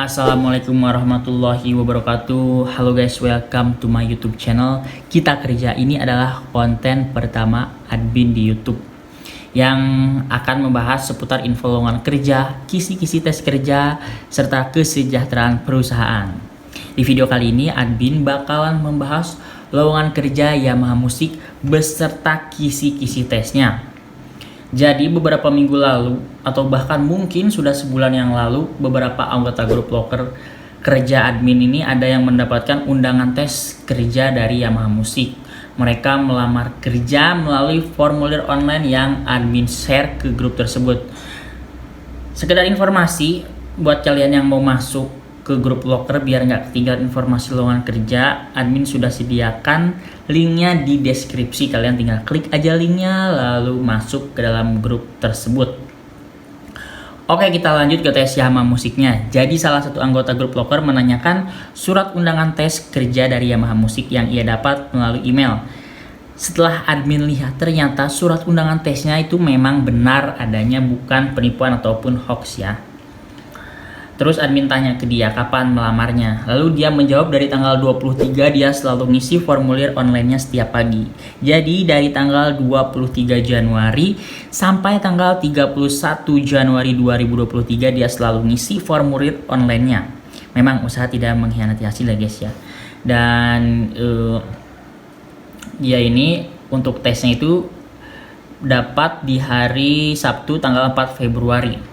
Assalamualaikum warahmatullahi wabarakatuh. Halo guys, welcome to my YouTube channel. Kita Kerja ini adalah konten pertama admin di YouTube yang akan membahas seputar info lowongan kerja, kisi-kisi tes kerja, serta kesejahteraan perusahaan. Di video kali ini admin bakalan membahas lowongan kerja Yamaha Musik beserta kisi-kisi tesnya. Jadi beberapa minggu lalu atau bahkan mungkin sudah sebulan yang lalu, beberapa anggota grup loker kerja admin ini ada yang mendapatkan undangan tes kerja dari Yamaha Musik. Mereka melamar kerja melalui formulir online yang admin share ke grup tersebut. Sekedar informasi buat kalian yang mau masuk ke grup loker biar nggak ketinggalan informasi lowongan kerja, admin sudah sediakan linknya di deskripsi. Kalian tinggal klik aja linknya lalu masuk ke dalam grup tersebut. Oke, kita lanjut ke tes Yamaha Musiknya. Jadi salah satu anggota grup loker menanyakan surat undangan tes kerja dari Yamaha Musik yang ia dapat melalui email. Setelah admin lihat, ternyata surat undangan tesnya itu memang benar adanya, bukan penipuan ataupun hoax ya. Terus admin tanya ke dia kapan melamarnya. Lalu dia menjawab dari tanggal 23 dia selalu ngisi formulir online-nya setiap pagi. Jadi dari tanggal 23 Januari sampai tanggal 31 Januari 2023 dia selalu ngisi formulir online-nya. Memang usaha tidak mengkhianati hasil ya guys ya. Dan dia ini untuk tesnya itu dapat di hari Sabtu tanggal 4 Februari.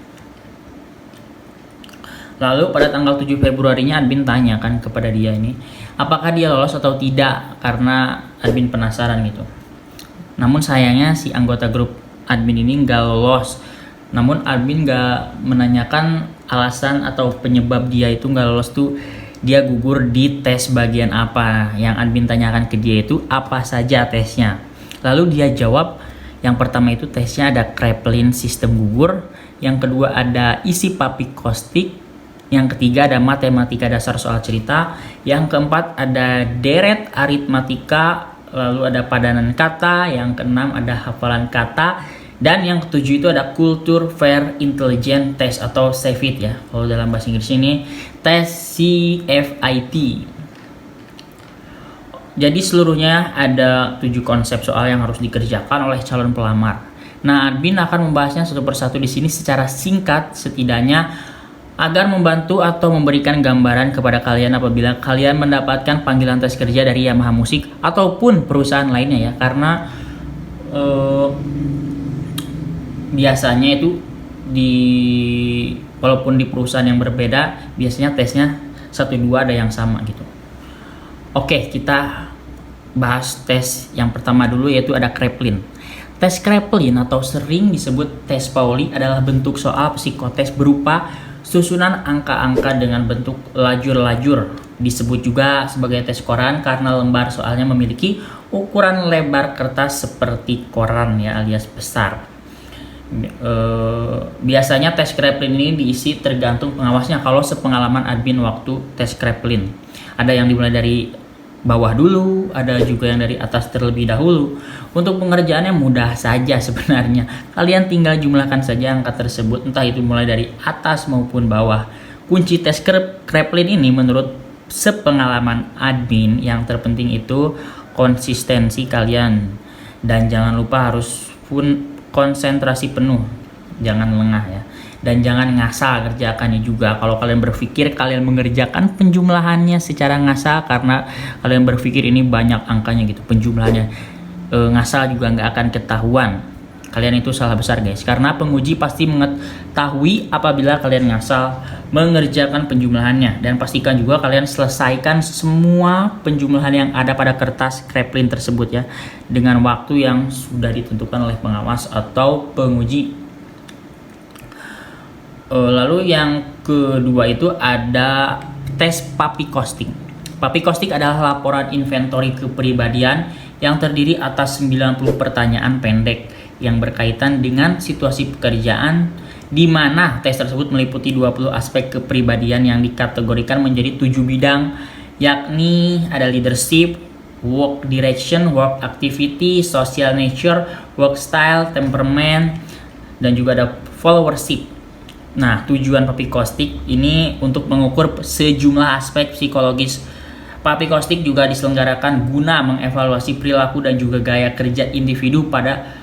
Lalu pada tanggal 7 Februarinya admin tanyakan kepada dia ini apakah dia lolos atau tidak, karena admin penasaran gitu. Namun sayangnya si anggota grup admin ini nggak lolos. Namun admin nggak menanyakan alasan atau penyebab dia itu nggak lolos tuh dia gugur di tes bagian apa. Yang admin tanyakan ke dia itu apa saja tesnya. Lalu dia jawab yang pertama itu tesnya ada Kraepelin sistem gugur, yang kedua ada isi papik kostik, yang ketiga ada matematika dasar soal cerita, yang keempat ada deret aritmatika, lalu ada padanan kata, yang keenam ada hafalan kata, dan yang ketujuh itu ada kultur fair intelligent test atau CFIT ya. Kalau dalam bahasa Inggris ini tes CFIT. Jadi seluruhnya ada 7 konsep soal yang harus dikerjakan oleh calon pelamar. Nah, admin akan membahasnya satu persatu di sini secara singkat setidaknya agar membantu atau memberikan gambaran kepada kalian apabila kalian mendapatkan panggilan tes kerja dari Yamaha Musik ataupun perusahaan lainnya ya. Karena biasanya itu walaupun di perusahaan yang berbeda biasanya tesnya 1-2 ada yang sama gitu. Oke, kita bahas tes yang pertama dulu, yaitu ada Kraepelin. Tes Kraepelin atau sering disebut tes Pauli adalah bentuk soal psikotes berupa susunan angka-angka dengan bentuk lajur-lajur. Disebut juga sebagai tes koran karena lembar soalnya memiliki ukuran lebar kertas seperti koran ya, alias besar. Biasanya tes Kraepelin ini diisi tergantung pengawasnya. Kalau sepengalaman admin waktu tes Kraepelin, ada yang dimulai dari bawah dulu, ada juga yang dari atas terlebih dahulu. Untuk pengerjaannya mudah saja sebenarnya. Kalian tinggal jumlahkan saja angka tersebut, entah itu mulai dari atas maupun bawah. Kunci tes Kraepelin ini menurut sepengalaman admin yang terpenting itu konsistensi kalian. Dan jangan lupa harus konsentrasi penuh. Jangan lengah ya. Dan jangan ngasal kerjakannya juga. Kalau kalian berpikir kalian mengerjakan penjumlahannya secara ngasal karena kalian berpikir ini banyak angkanya gitu penjumlahannya, ngasal juga nggak akan ketahuan. Kalian itu salah besar guys, karena penguji pasti mengetahui apabila kalian ngasal mengerjakan penjumlahannya. Dan pastikan juga kalian selesaikan semua penjumlahan yang ada pada kertas Kraepelin tersebut ya, dengan waktu yang sudah ditentukan oleh pengawas atau penguji. Lalu yang kedua itu ada tes papik kostik. Papik kostik adalah laporan inventory kepribadian yang terdiri atas 90 pertanyaan pendek yang berkaitan dengan situasi pekerjaan, di mana tes tersebut meliputi 20 aspek kepribadian yang dikategorikan menjadi 7 bidang, yakni ada leadership, work direction, work activity, social nature, work style, temperament, dan juga ada followership. Nah, tujuan Papi Kostik ini untuk mengukur sejumlah aspek psikologis. Papi Kostik juga diselenggarakan guna mengevaluasi perilaku dan juga gaya kerja individu pada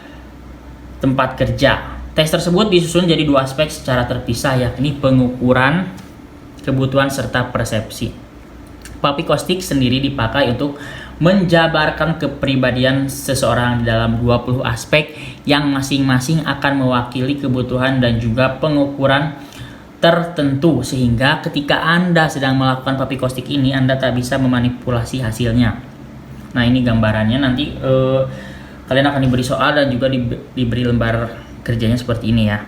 tempat kerja. Tes tersebut disusun jadi dua aspek secara terpisah, yakni pengukuran kebutuhan serta persepsi. Papi Kostik sendiri dipakai untuk menjabarkan kepribadian seseorang dalam 20 aspek yang masing-masing akan mewakili kebutuhan dan juga pengukuran tertentu, sehingga ketika Anda sedang melakukan Papi Kostik ini, Anda tak bisa memanipulasi hasilnya. Nah, ini gambarannya. Nanti kalian akan diberi soal dan juga diberi lembar kerjanya seperti ini ya.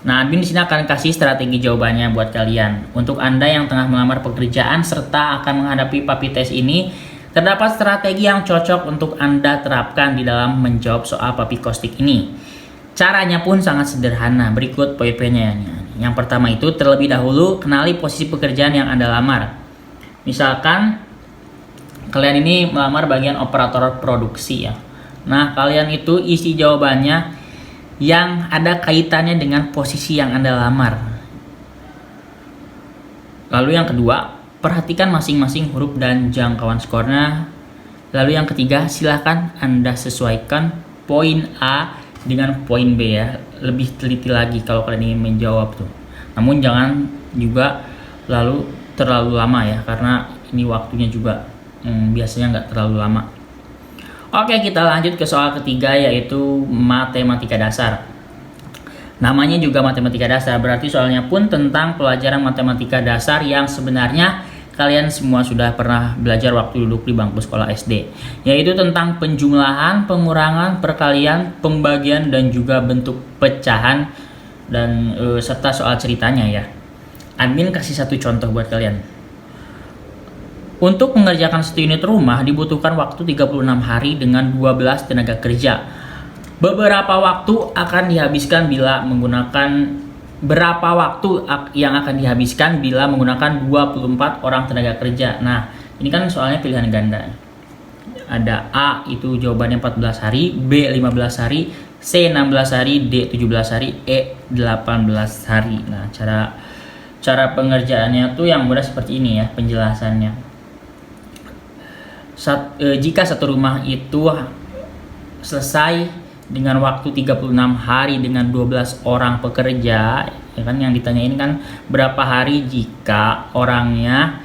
Nah, admin di sini akan kasih strategi jawabannya buat kalian. Untuk Anda yang tengah melamar pekerjaan serta akan menghadapi Papi tes ini, terdapat strategi yang cocok untuk Anda terapkan di dalam menjawab soal Papi Kostik ini. Caranya pun sangat sederhana. Berikut poin-poinnya. Yang pertama itu, terlebih dahulu kenali posisi pekerjaan yang Anda lamar. Misalkan kalian ini melamar bagian operator produksi ya. Nah, kalian itu isi jawabannya yang ada kaitannya dengan posisi yang Anda lamar. Lalu yang kedua, perhatikan masing-masing huruf dan jangkauan skornya. Lalu yang ketiga, silahkan Anda sesuaikan poin A dengan poin B ya. Lebih teliti lagi kalau kalian ingin menjawab tuh. Namun jangan juga terlalu lama ya, karena ini waktunya juga biasanya nggak terlalu lama. Oke, kita lanjut ke soal ketiga, yaitu matematika dasar. Namanya juga matematika dasar, berarti soalnya pun tentang pelajaran matematika dasar yang sebenarnya kalian semua sudah pernah belajar waktu duduk di bangku sekolah SD, yaitu tentang penjumlahan, pengurangan, perkalian, pembagian, dan juga bentuk pecahan, dan serta soal ceritanya ya. Admin kasih satu contoh buat kalian. Untuk mengerjakan 1 unit rumah dibutuhkan waktu 36 hari dengan 12 tenaga kerja. Beberapa waktu akan dihabiskan bila menggunakan yang akan dihabiskan bila menggunakan 24 orang tenaga kerja. Nah, ini kan soalnya pilihan ganda. Ada A itu jawabannya 14 hari, B 15 hari, C 16 hari, D 17 hari, E 18 hari. Nah, cara pengerjaannya tuh yang mudah seperti ini ya penjelasannya. Jika satu rumah itu selesai dengan waktu 36 hari dengan 12 orang pekerja, ya kan, yang ditanya ini kan berapa hari jika orangnya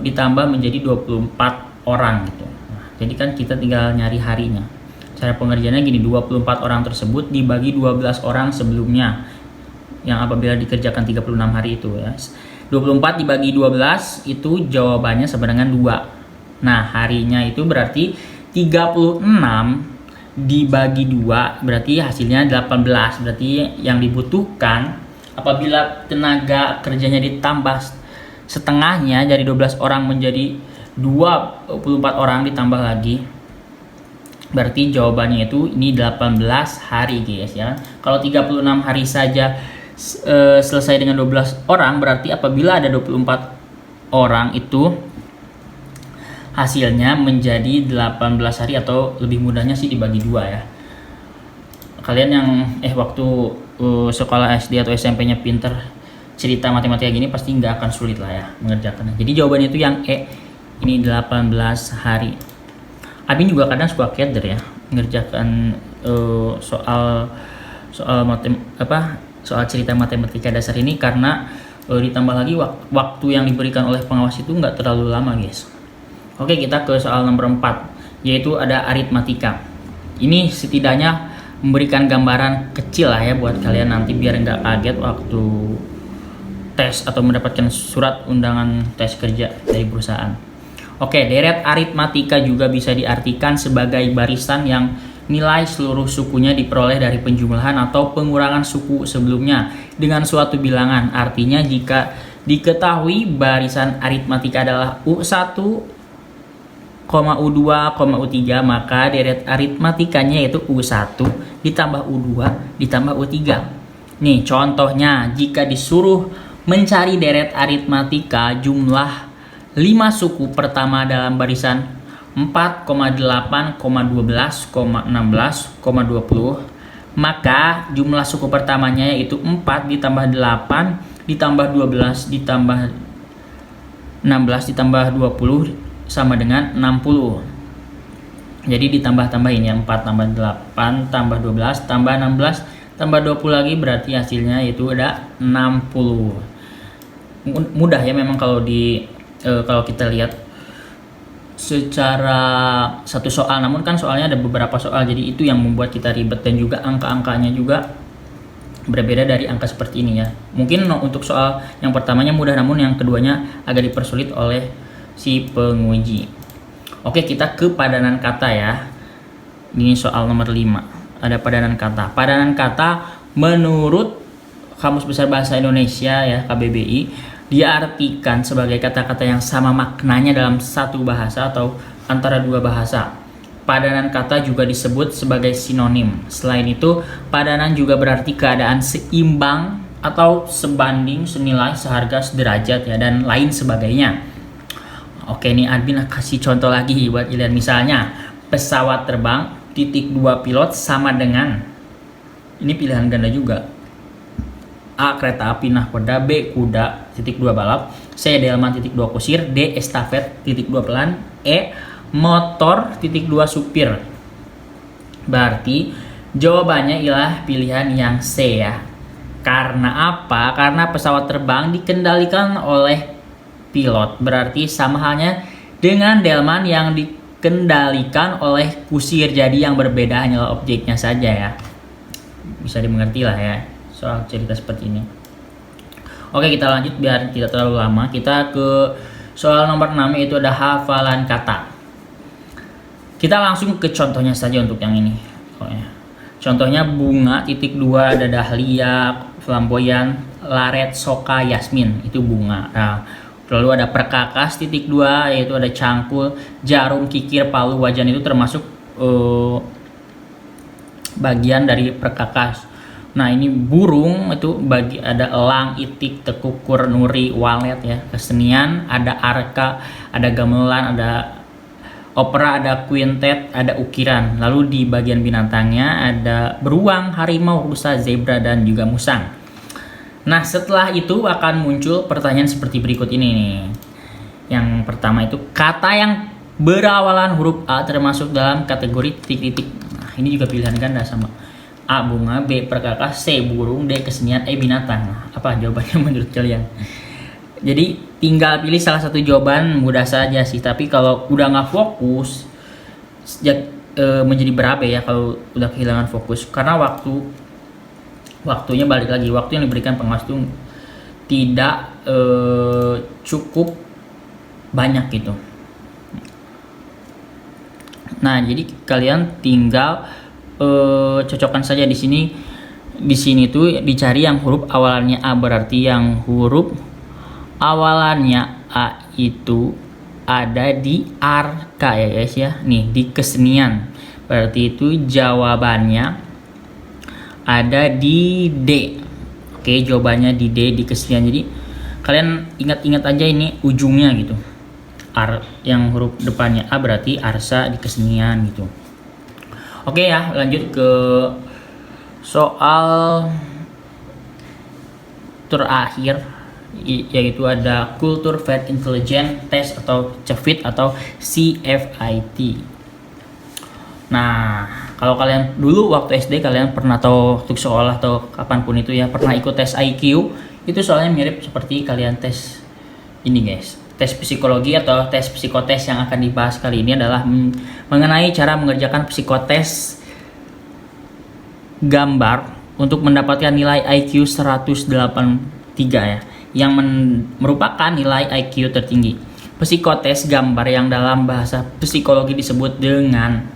ditambah menjadi 24 orang gitu. Nah, jadi kan kita tinggal nyari harinya. Cara pengerjaannya gini, 24 orang tersebut dibagi 12 orang sebelumnya yang apabila dikerjakan 36 hari itu ya. 24 dibagi 12 itu jawabannya sama dengan 2. Nah, harinya itu berarti 36 dibagi 2 berarti hasilnya 18. Berarti yang dibutuhkan apabila tenaga kerjanya ditambah setengahnya dari 12 orang menjadi 24 orang ditambah lagi, berarti jawabannya itu ini 18 hari guys ya. Kalau 36 hari saja selesai dengan 12 orang, berarti apabila ada 24 orang itu hasilnya menjadi 18 hari, atau lebih mudahnya sih dibagi 2 ya. Kalian yang waktu sekolah SD atau SMP-nya pinter cerita matematika gini pasti nggak akan sulit lah ya mengerjakannya. Jadi jawabannya itu yang E, ini 18 hari. Abin juga kadang suka keder ya mengerjakan soal cerita matematika dasar ini, karena ditambah lagi waktu yang diberikan oleh pengawas itu nggak terlalu lama guys. Oke, kita ke soal nomor 4, yaitu ada aritmatika. Ini setidaknya memberikan gambaran kecil lah ya buat kalian nanti biar nggak kaget waktu tes atau mendapatkan surat undangan tes kerja dari perusahaan. Oke, deret aritmatika juga bisa diartikan sebagai barisan yang nilai seluruh sukunya diperoleh dari penjumlahan atau pengurangan suku sebelumnya dengan suatu bilangan. Artinya jika diketahui barisan aritmatika adalah U1, U2, U3, maka deret aritmatikanya yaitu U1 ditambah U2 ditambah U3. Nih contohnya, jika disuruh mencari deret aritmatika jumlah 5 suku pertama dalam barisan 4,8,12,16,20, maka jumlah suku pertamanya yaitu 4 ditambah 8 ditambah 12 ditambah 16 ditambah 20 sama dengan 60. Jadi ditambah-tambahin ya, 4 tambah 8 tambah 12 tambah 16 tambah 20 lagi, berarti hasilnya itu ada 60. Mudah ya memang kalau kalau kita lihat secara satu soal, namun kan soalnya ada beberapa soal, jadi itu yang membuat kita ribet, dan juga angka-angkanya juga berbeda dari angka seperti ini ya. Mungkin untuk soal yang pertamanya mudah, namun yang keduanya agak dipersulit oleh si penguji. Oke, kita ke padanan kata ya. Ini soal nomor 5. Ada padanan kata. Padanan kata menurut Kamus Besar Bahasa Indonesia ya, KBBI, diartikan sebagai kata-kata yang sama maknanya dalam satu bahasa atau antara dua bahasa. Padanan kata juga disebut sebagai sinonim. Selain itu, padanan juga berarti keadaan seimbang atau sebanding, senilai, seharga, sederajat ya, dan lain sebagainya. Oke, ini admin kasih contoh lagi buat kalian. Misalnya, pesawat terbang titik 2 pilot sama dengan, ini pilihan ganda juga, A. kereta api nahkoda, B. kuda titik 2 balap, C. delman titik 2 kusir, D. estafet titik 2 pelan, E. motor titik 2 supir. Berarti jawabannya ialah pilihan yang C ya. Karena apa? Karena pesawat terbang dikendalikan oleh pilot, berarti sama halnya dengan delman yang dikendalikan oleh kusir. Jadi yang berbeda hanyalah objeknya saja ya. Bisa dimengerti lah ya soal cerita seperti ini. Oke, kita lanjut biar tidak terlalu lama. Kita ke soal nomor 6, yaitu ada hafalan kata. Kita langsung ke contohnya saja untuk yang ini. Contohnya bunga titik 2 ada dahlia, flamboyan, laret, soka, yasmin, itu bunga. Nah, lalu ada perkakas titik 2 yaitu ada cangkul, jarum, kikir, palu, wajan, itu termasuk bagian dari perkakas. Nah, ini burung itu ada elang, itik, tekukur, nuri, walet ya. Kesenian ada arka, ada gamelan, ada opera, ada quintet, ada ukiran. Lalu di bagian binatangnya ada beruang, harimau, rusa, zebra, dan juga musang. Nah, setelah itu akan muncul pertanyaan seperti berikut ini nih. Yang pertama itu, kata yang berawalan huruf A termasuk dalam kategori titik-titik. Nah, ini juga pilihan ganda sama. A. bunga, B. perkakas, C. burung, D. kesenian, E. binatang. Nah, apa jawabannya menurut kalian? Jadi tinggal pilih salah satu jawaban, mudah saja sih. Tapi kalau udah nggak fokus, menjadi berabe ya kalau udah kehilangan fokus. Karena waktunya balik lagi, waktu yang diberikan pengawas itu tidak cukup banyak gitu. Nah, jadi kalian tinggal cocokkan saja di sini. Di sini tuh dicari yang huruf awalannya A, berarti yang huruf awalannya A itu ada di arka ya guys ya. Nih di kesenian. Berarti itu jawabannya ada di D. Oke, jawabannya di D, di kesenian. Jadi kalian ingat-ingat aja ini ujungnya gitu. Yang huruf depannya A berarti arsa di kesenian gitu. Oke ya, lanjut ke soal terakhir, yaitu ada Culture Fair Intelligence Test atau CFIT atau CFIT. Nah, kalau kalian dulu waktu SD kalian pernah tahu untuk sekolah atau kapanpun itu ya pernah ikut tes IQ, itu soalnya mirip seperti kalian tes ini guys. Tes psikologi atau tes psikotes yang akan dibahas kali ini adalah mengenai cara mengerjakan psikotes gambar untuk mendapatkan nilai IQ 183 ya, yang merupakan nilai IQ tertinggi. Psikotes gambar yang dalam bahasa psikologi disebut dengan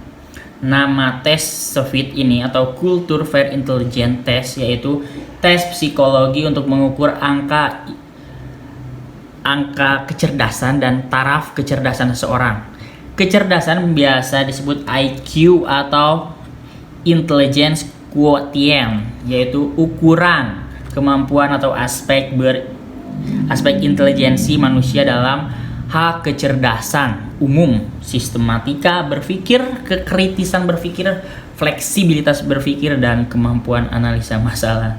nama tes CFIT ini atau Culture Fair Intelligence Test, yaitu tes psikologi untuk mengukur angka kecerdasan dan taraf kecerdasan seseorang. Kecerdasan biasa disebut IQ atau Intelligence Quotient, yaitu ukuran kemampuan atau aspek intelijensi manusia dalam hal kecerdasan umum, sistematika berpikir, kekritisan berpikir, fleksibilitas berpikir dan kemampuan analisa masalah.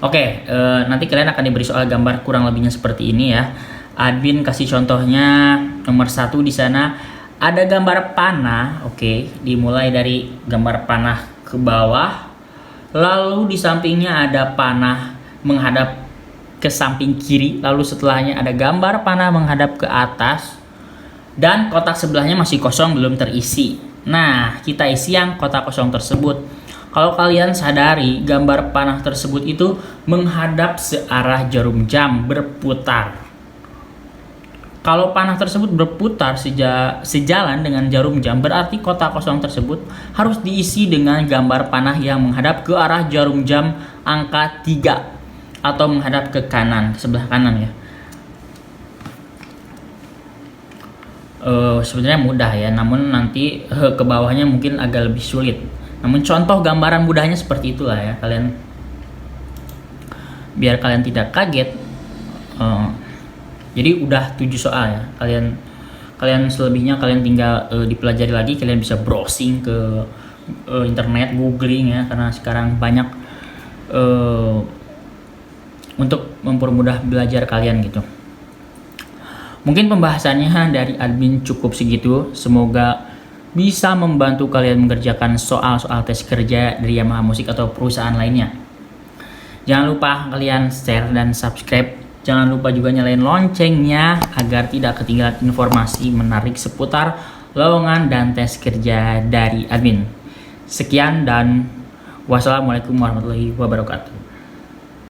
Oke, nanti kalian akan diberi soal gambar kurang lebihnya seperti ini ya. Admin kasih contohnya nomor 1 di sana ada gambar panah. Oke, dimulai dari gambar panah ke bawah, lalu di sampingnya ada panah menghadap ke samping kiri, lalu setelahnya ada gambar panah menghadap ke atas, dan kotak sebelahnya masih kosong belum terisi. Nah, kita isi yang kotak kosong tersebut. Kalau kalian sadari, gambar panah tersebut itu menghadap searah jarum jam berputar. Kalau panah tersebut berputar sejalan dengan jarum jam, berarti kotak kosong tersebut harus diisi dengan gambar panah yang menghadap ke arah jarum jam angka 3 atau menghadap ke kanan, ke sebelah kanan ya. Sebenarnya mudah ya, namun nanti ke bawahnya mungkin agak lebih sulit. Namun contoh gambaran mudahnya seperti itulah ya, kalian biar kalian tidak kaget. Jadi udah 7 soal ya. Kalian selebihnya kalian tinggal dipelajari lagi, kalian bisa browsing ke internet, googling ya, karena sekarang banyak untuk mempermudah belajar kalian gitu. Mungkin pembahasannya dari admin cukup segitu. Semoga bisa membantu kalian mengerjakan soal-soal tes kerja dari Yamaha Musik atau perusahaan lainnya. Jangan lupa kalian share dan subscribe. Jangan lupa juga nyalain loncengnya agar tidak ketinggalan informasi menarik seputar lowongan dan tes kerja dari admin. Sekian dan wassalamualaikum warahmatullahi wabarakatuh.